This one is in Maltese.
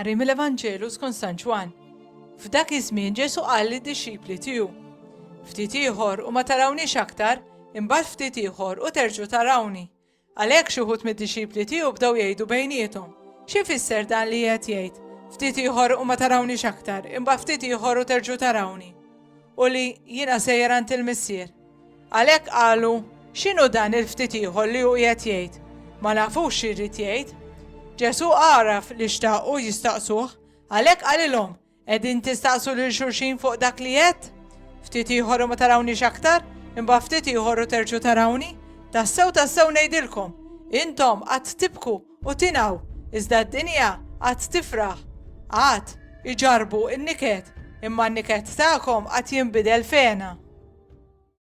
Qari mill-Evanġelu skont San Ġwan. F'dak iż-żmien Ġesu qal lid-dixxipli tiegħu: Ftit ieħor u ma tarawniex aktar, imbagħad ftit ieħor u terġgħu tarawni. Għalhekk xi wħud mid-dixxipli tiegħu bdew jgħidu bejniethom: X'ifisser dan li qed jgħid? Ftit ieħor u ma tarawniex aktar, imbagħad ftit ieħor u terġgħu tarawni. U li jiena sejjer għand il-Missier. Għalhekk qalu: X'inhu dan il-ftit ieħor li hu qed jgħid? Ma nafux x'irrid jgħid. Ġesu għaraf li xtaqgħu jistaqsuh, għalhekk qalilhom: Qegħdin tistaqsu lil xulxin fuq dak li qed? Ftit ieħor u ma tarawniex aktar, imbagħad ftit ieħor u terġgħu tarawni? Tassew ngħidilkom, intom qatt tibku u tingħu, iżda d-dinja qatt tifraħ. Qatt iġarbu n-niket, imma n-niket tagħkom qatt jinbidel fena.